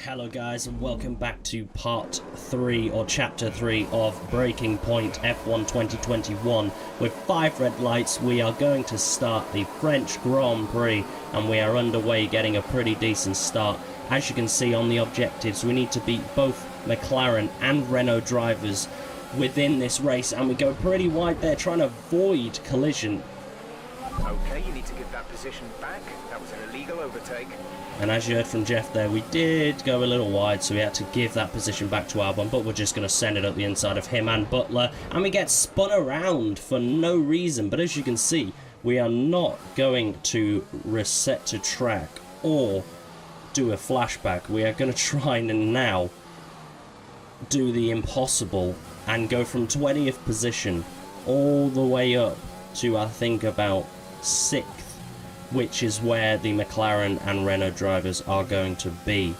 Hello guys, and welcome back to part 3 or chapter 3 of Breaking Point F1 2021. With 5 red lights, we are going to start the French Grand Prix, and we are underway, getting a pretty decent start. As you can see on the objectives, we need to beat both McLaren and Renault drivers within this race, and we go pretty wide there, trying to avoid collision. Okay, you need to give that position back. That was an illegal overtake. And as you heard from Jeff there, we did go a little wide, so we had to give that position back to Albon, but we're just going to send it up the inside of him and Butler, and we get spun around for no reason. But as you can see, we are not going to reset to track or do a flashback. We are going to try and now do the impossible and go from 20th position all the way up to, I think, about 6th, which is where the McLaren and Renault drivers are going to be,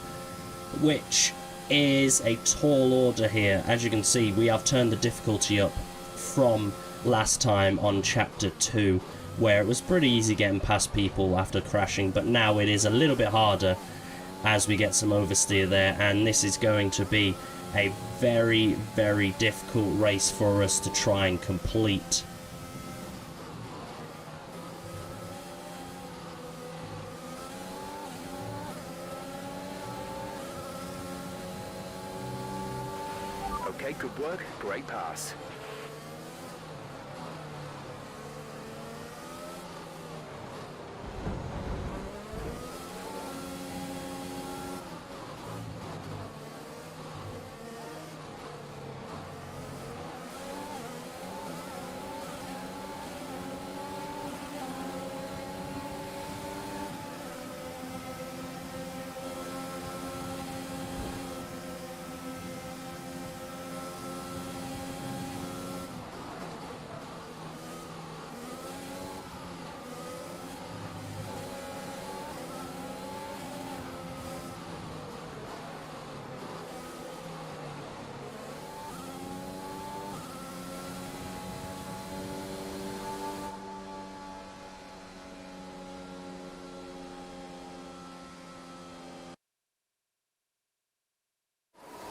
which is a tall order here. As you can see, we have turned the difficulty up from last time on chapter 2, where it was pretty easy getting past people after crashing, but now it is a little bit harder as we get some oversteer there, and this is going to be a very, very difficult race for us to try and complete. Okay, good work. Great pass.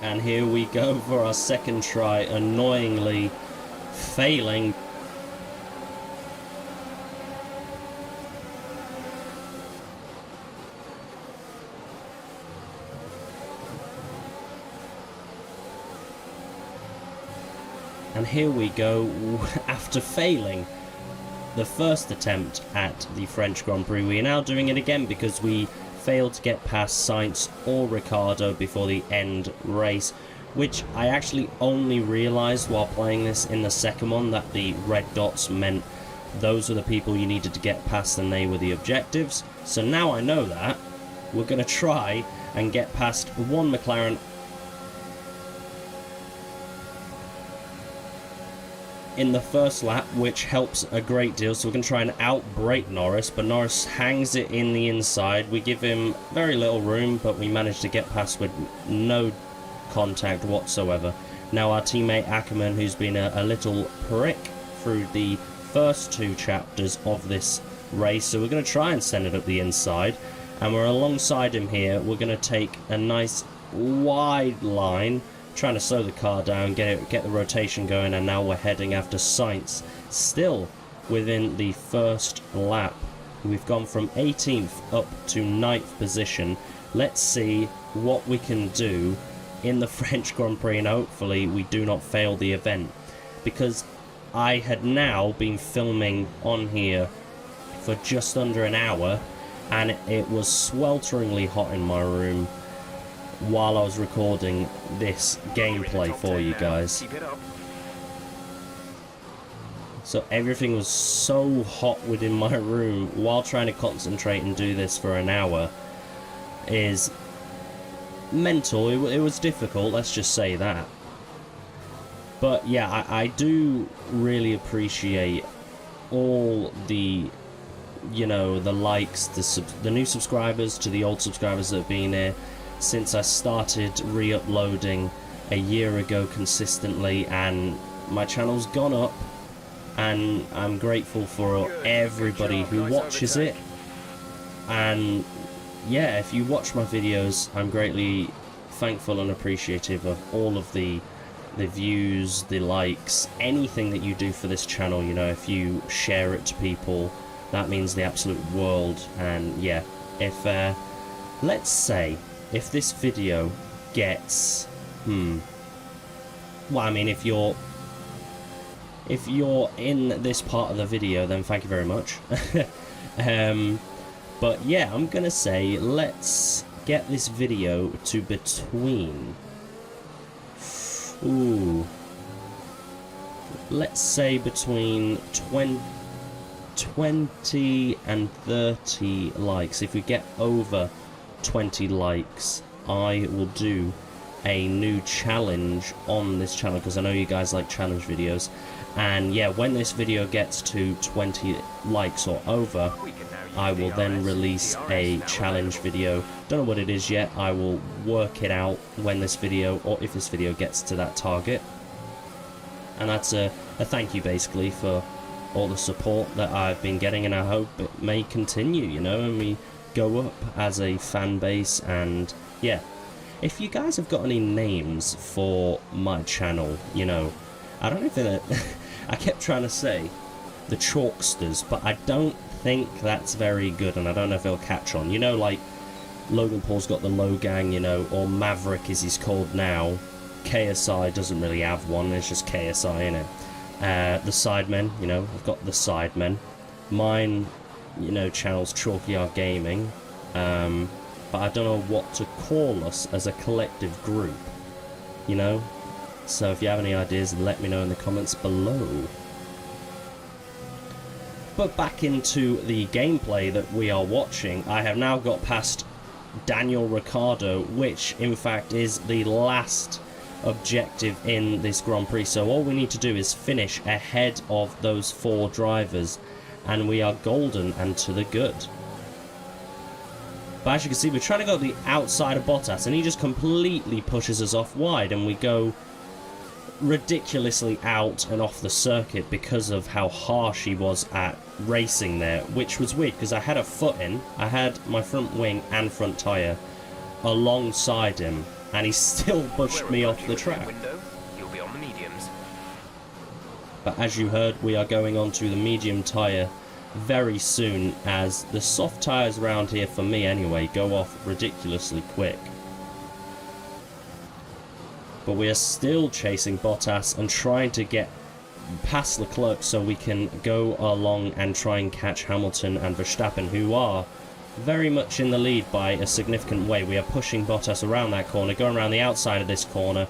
And here we go for our second try, annoyingly failing. And here we go, after failing the first attempt at the French Grand Prix, we are now doing it again because we failed to get past Sainz or Ricciardo before the end race, which I actually only realised while playing this in the second one, that the red dots meant those were the people you needed to get past and they were the objectives. So now I know that, we're going to try and get past one McLaren in the first lap, which helps a great deal. So we're going to try and out-brake Norris, but Norris hangs it in the inside. We give him very little room, but we managed to get past with no contact whatsoever. Now our teammate Ackerman, who's been a little prick through the first 2 chapters of this race, so we're going to try and send it up the inside, and we're alongside him here. We're going to take a nice wide line, trying to slow the car down, get the rotation going, and now we're heading after Sainz. Still within the first lap, we've gone from 18th up to 9th position. Let's see what we can do in the French Grand Prix, and hopefully we do not fail the event, because I had now been filming on here for just under an hour, and it was swelteringly hot in my room while I was recording this gameplay for you guys. So everything was so hot within my room while trying to concentrate and do this for an hour is mental. It was difficult, let's just say that. But yeah, I do really appreciate all the, you know, the likes, the new subscribers to the old subscribers that have been here since I started re-uploading a year ago consistently, and my channel's gone up, and I'm grateful for everybody who watches it, and yeah, if you watch my videos, I'm greatly thankful and appreciative of all of the views, the likes, anything that you do for this channel. You know, if you share it to people, that means the absolute world. And yeah, if let's say if this video gets well, I mean, if you're in this part of the video, then thank you very much. But yeah, I'm gonna say let's get this video to between, let's say between 20 and 30 likes. If we get over 20 likes, I will do a new challenge on this channel, because I know you guys like challenge videos. And yeah, when this video gets to 20 likes or over, I will then release a challenge video. Don't know what it is yet. I will work it out when this video, or if this video gets to that target. And that's a thank you basically for all the support that I've been getting, and I hope it may continue, you know, and we go up as a fan base. And yeah, if you guys have got any names for my channel, you know, I don't know if it, I kept trying to say the Chalksters, but I don't think that's very good, and I don't know if it'll catch on. You know, like Logan Paul's got the Low Gang, you know, or Maverick as he's called now. KSI doesn't really have one, it's just KSI, innit? The Sidemen, you know, I've got the Sidemen. Mine, you know, channel's ChalkyRgaming, but I don't know what to call us as a collective group, you know? So if you have any ideas, let me know in the comments below. But back into the gameplay that we are watching, I have now got past Daniel Ricciardo, which in fact is the last objective in this Grand Prix. So all we need to do is finish ahead of those 4 drivers, and we are golden and to the good. But as you can see, we're trying to go the outside of Bottas, and he just completely pushes us off wide, and we go ridiculously out and off the circuit because of how harsh he was at racing there, which was weird because I had a foot in, I had my front wing and front tyre alongside him, and he still pushed me off the track. You'll be on the mediums. But as you heard, we are going on to the medium tyre very soon, as the soft tyres around here, for me anyway, go off ridiculously quick. But we are still chasing Bottas and trying to get past Leclerc so we can go along and try and catch Hamilton and Verstappen, who are very much in the lead by a significant way. We are pushing Bottas around that corner, going around the outside of this corner,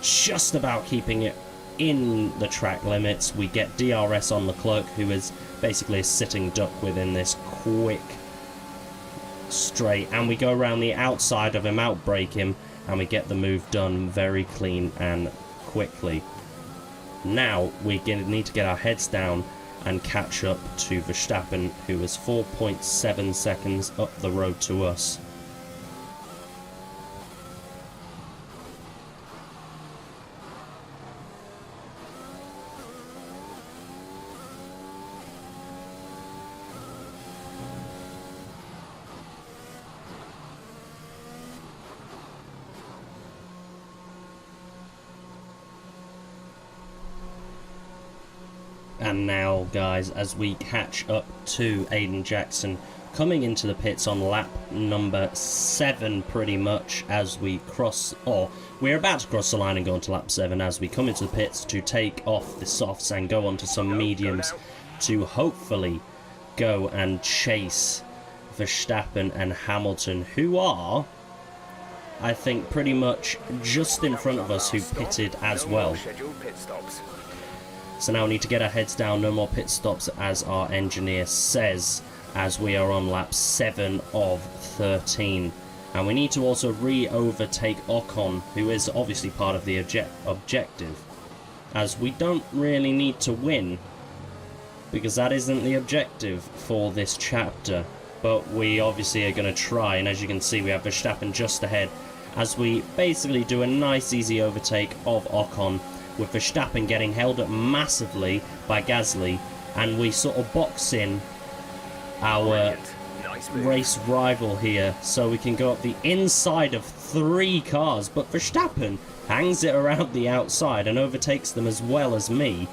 just about keeping it in the track limits. We get DRS on Leclerc, who is basically a sitting duck within this quick straight, and we go around the outside of him, outbrake him, and we get the move done very clean and quickly. Now we need to get our heads down and catch up to Verstappen, who is 4.7 seconds up the road to us. And now, guys, as we catch up to Aiden Jackson, coming into the pits on lap number 7 pretty much, as we cross, or we're about to cross the line and go into lap 7 as we come into the pits to take off the softs and go on to some mediums to hopefully go and chase Verstappen and Hamilton, who are, I think, pretty much just in front of us, who pitted as well. So now we need to get our heads down, no more pit stops, as our engineer says, as we are on lap 7 of 13. And we need to also re-overtake Ocon, who is obviously part of the objective, as we don't really need to win, because that isn't the objective for this chapter. But we obviously are going to try, and as you can see, we have Verstappen just ahead, as we basically do a nice easy overtake of Ocon, with Verstappen getting held up massively by Gasly, and we sort of box in our Nice move. race rival here, so we can go up the inside of 3 cars, but Verstappen hangs it around the outside and overtakes them as well as me,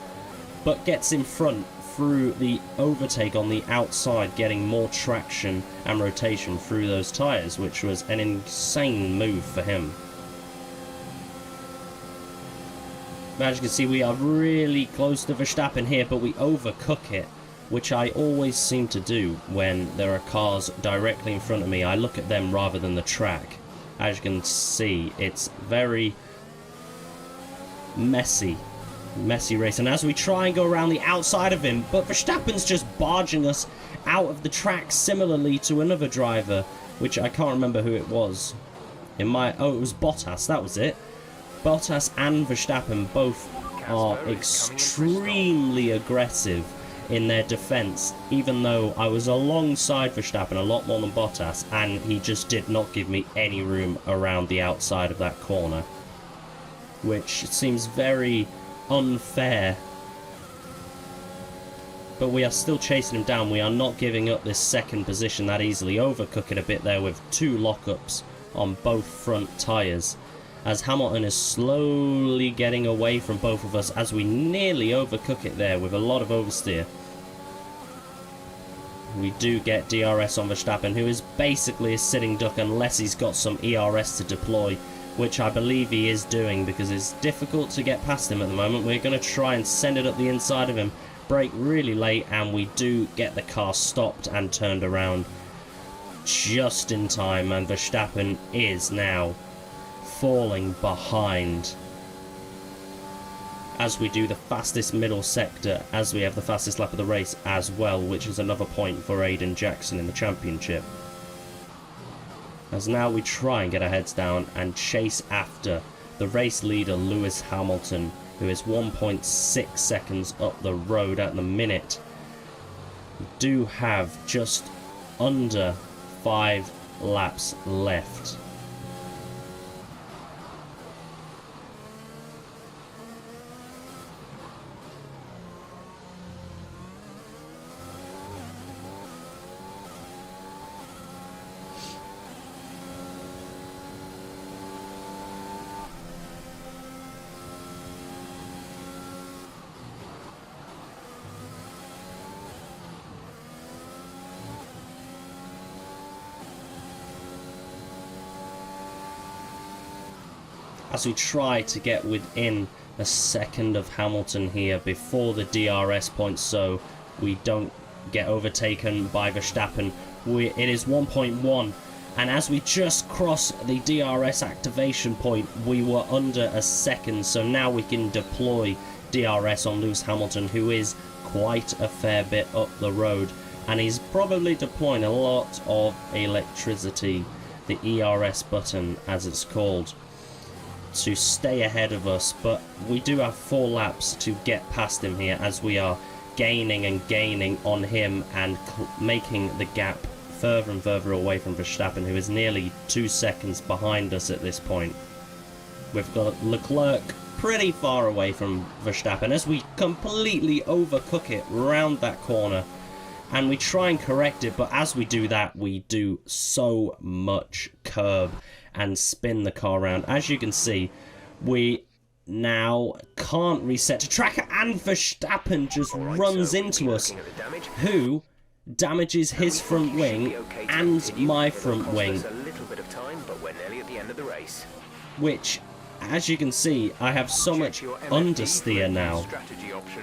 but gets in front through the overtake on the outside, getting more traction and rotation through those tyres, which was an insane move for him. As you can see, we are really close to Verstappen here, but we overcook it, which I always seem to do when there are cars directly in front of me. I look at them rather than the track. As you can see, it's very messy race. And as we try and go around the outside of him, but Verstappen's just barging us out of the track, similarly to another driver, which I can't remember who it was. It was Bottas, that was it. Bottas and Verstappen both are extremely aggressive in their defense, even though I was alongside Verstappen a lot more than Bottas, and he just did not give me any room around the outside of that corner, which seems very unfair. But we are still chasing him down. We are not giving up this second position that easily. Overcook it a bit there with 2 lockups on both front tyres, as Hamilton is slowly getting away from both of us as we nearly overcook it there with a lot of oversteer. We do get DRS on Verstappen, who is basically a sitting duck unless he's got some ERS to deploy, which I believe he is doing, because it's difficult to get past him at the moment. We're going to try and send it up the inside of him, brake really late, and we do get the car stopped and turned around just in time, and Verstappen is now falling behind as we do the fastest middle sector, as we have the fastest lap of the race as well, which is another point for Aiden Jackson in the championship. As now we try and get our heads down and chase after the race leader Lewis Hamilton, who is 1.6 seconds up the road at the minute. We do have just under 5 laps left. As we try to get within a second of Hamilton here before the DRS point, so we don't get overtaken by Verstappen. It is 1.1, and as we just cross the DRS activation point, we were under a second, so now we can deploy DRS on Lewis Hamilton, who is quite a fair bit up the road, and he's probably deploying a lot of electricity, the ERS button as it's called, to stay ahead of us. But we do have 4 laps to get past him here, as we are gaining and gaining on him and making the gap further and further away from Verstappen, who is nearly 2 seconds behind us at this point. We've got Leclerc pretty far away from Verstappen as we completely overcook it round that corner, and we try and correct it, but as we do that, we do so much curb and spin the car around. As you can see, we now can't reset to track, and Verstappen just runs into us, who damages his front wing and my front wing, which, as you can see, I have so much understeer now.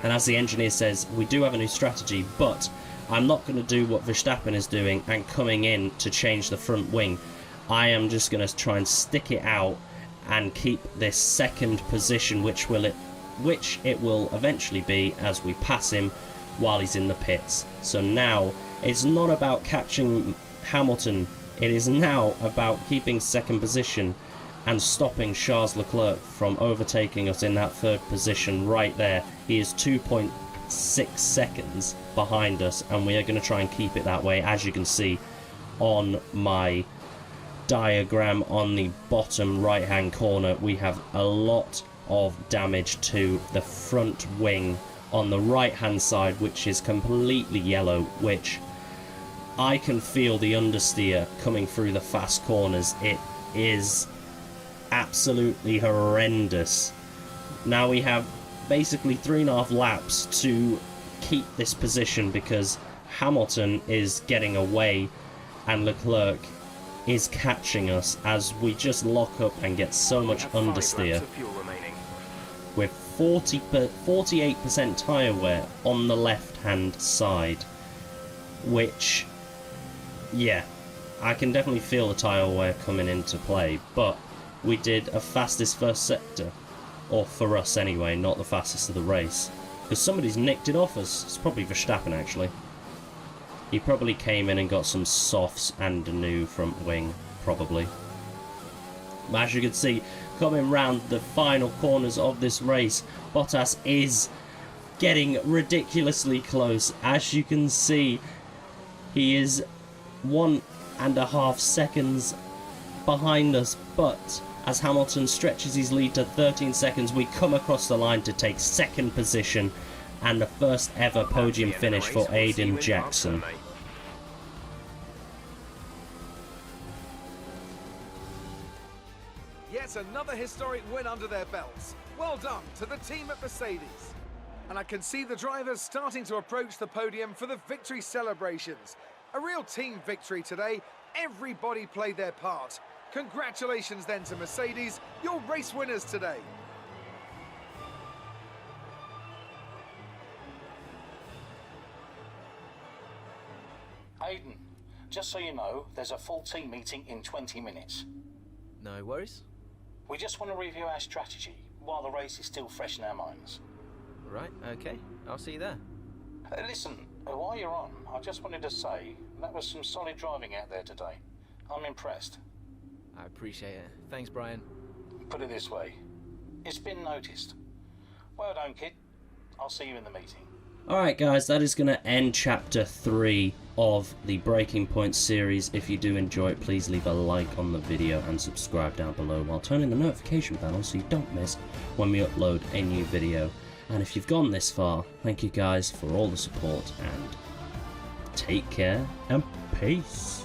And as the engineer says, we do have a new strategy, but I'm not going to do what Verstappen is doing and coming in to change the front wing. I am just going to try and stick it out and keep this second position, which it will eventually be as we pass him while he's in the pits. So now it's not about catching Hamilton, it is now about keeping second position and stopping Charles Leclerc from overtaking us in that 3rd position right there. He is 2.6 seconds behind us, and we are going to try and keep it that way. As you can see on my diagram on the bottom right hand corner, we have a lot of damage to the front wing on the right hand side, which is completely yellow, which I can feel the understeer coming through the fast corners. It is absolutely horrendous. Now we have basically 3.5 laps to keep this position because Hamilton is getting away and Leclerc is catching us as we just lock up and get so much understeer. With 48% tyre wear on the left hand side, which, yeah, I can definitely feel the tyre wear coming into play, but we did a fastest first sector, or for us anyway, not the fastest of the race, because somebody's nicked it off us. It's probably Verstappen actually. He probably came in and got some softs and a new front wing, probably. But as you can see, coming round the final corners of this race, Bottas is getting ridiculously close. As you can see, he is 1.5 seconds behind us, but as Hamilton stretches his lead to 13 seconds, we come across the line to take second position and the first ever podium finish for Aiden Jackson. Yet another historic win under their belts. Well done to the team at Mercedes. And I can see the drivers starting to approach the podium for the victory celebrations. A real team victory today. Everybody played their part. Congratulations then to Mercedes, your race winners today. Aiden, just so you know, there's a full team meeting in 20 minutes. No worries. We just want to review our strategy while the race is still fresh in our minds. Right, okay. I'll see you there. Listen, while you're on, I just wanted to say that was some solid driving out there today. I'm impressed. I appreciate it. Thanks, Brian. Put it this way, it's been noticed. Well done, kid. I'll see you in the meeting. Alright guys, that is going to end chapter 3 of the Breaking Point series. If you do enjoy it, please leave a like on the video and subscribe down below while turning the notification bell so you don't miss when we upload a new video. And if you've gone this far, thank you guys for all the support and take care and peace.